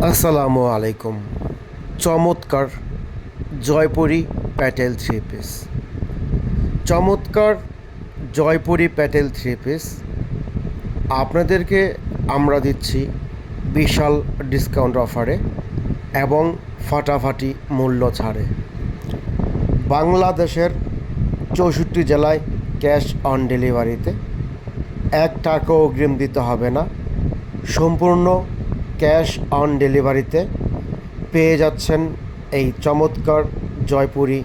আসসালামু আলাইকুম। চমৎকার জয়পুরি প্যাটেল থ্রি পিস। চমৎকার জয়পুরি প্যাটেল থ্রি পিস আপনাদেরকে আমরা বিশাল ডিসকাউন্ট অফারে এবং ফাটাফাটি মূল্য ছাড়ে। বাংলাদেশের 64 জেলায় ক্যাশ অন ডেলিভারিতে 1 টাকাও অগ্রিম দিতে হবে না। সম্পূর্ণ ক্যাশ অন ডেলিভারিতে পেয়ে যাচ্ছেন এই চমৎকার জয়পুরি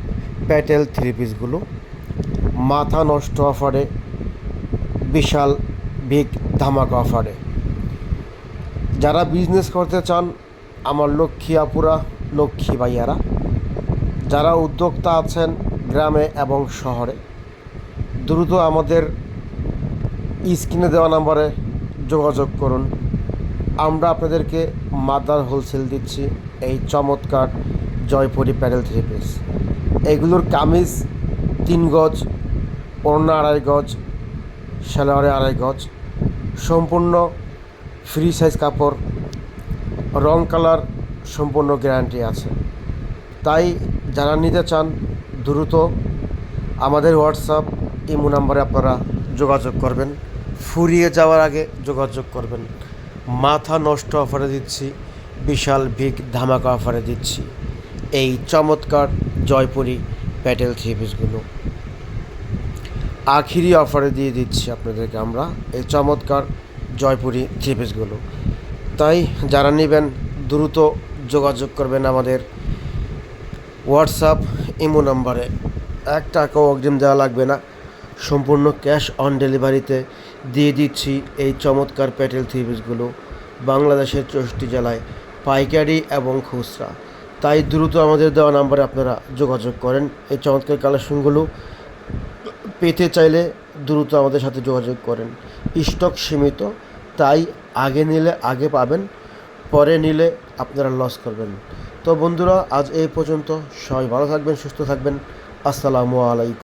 প্যাটেল থ্রি পিসগুলো মাথা নষ্ট অফারে, বিশাল বিগ ধামাকা অফারে। যারা বিজনেস করতে চান আমার লক্ষ্মী আপুরা, লক্ষ্মী ভাইয়ারা, যারা উদ্যোক্তা আছেন গ্রামে এবং শহরে, দ্রুত আমাদের স্ক্রিনে দেওয়া নাম্বারে যোগাযোগ করুন। আমরা আপনাদেরকে মাদার হোলসেল দিচ্ছি এই চমৎকার জয়পুরি প্যাটেল থ্রি পিস। এগুলোর কামিজ 3 গজ, ওড়না 2.5 গজ, সালোয়ারে 2.5 গজ, সম্পূর্ণ ফ্রি সাইজ কাপড়, রং কালার সম্পূর্ণ গ্যারান্টি আছে। তাই যারা নিতে চান দ্রুত আমাদের হোয়াটসঅ্যাপ ইমো নাম্বারে আপনারা যোগাযোগ করবেন। ফুরিয়ে যাওয়ার আগে যোগাযোগ করবেন। মাথা নষ্ট অফারে দিচ্ছি, বিশাল বিগ ধামাকা অফারে দিচ্ছি এই চমৎকার জয়পুরি প্যাটেল থ্রি পিসগুলো। আখিরি অফারে দিয়ে দিচ্ছি আপনাদেরকে আমরা এই চমৎকার জয়পুরি থ্রি পিসগুলো। তাই যারা নেবেন দ্রুত যোগাযোগ করবেন আমাদের হোয়াটসঅ্যাপ ইমো নাম্বারে। 1 টাকাও অগ্রিম দেওয়া লাগবে না। সম্পূর্ণ ক্যাশ অন ডেলিভারিতে দিয়ে দিচ্ছি এই চমৎকার প্যাটেল থ্রি পিসগুলো বাংলাদেশের 64 জেলায় পাইকারি এবং খুচরা। তাই দ্রুত আমাদের দেওয়া নাম্বারে আপনারা যোগাযোগ করেন। এই চমৎকার কালেকশনগুলো পেতে চাইলে দ্রুত আমাদের সাথে যোগাযোগ করেন। স্টক সীমিত, তাই আগে নিলে আগে পাবেন, পরে নিলে আপনারা লস করবেন। তো বন্ধুরা, আজ এই পর্যন্ত। সবাই ভালো থাকবেন, সুস্থ থাকবেন। আসসালামু আলাইকুম।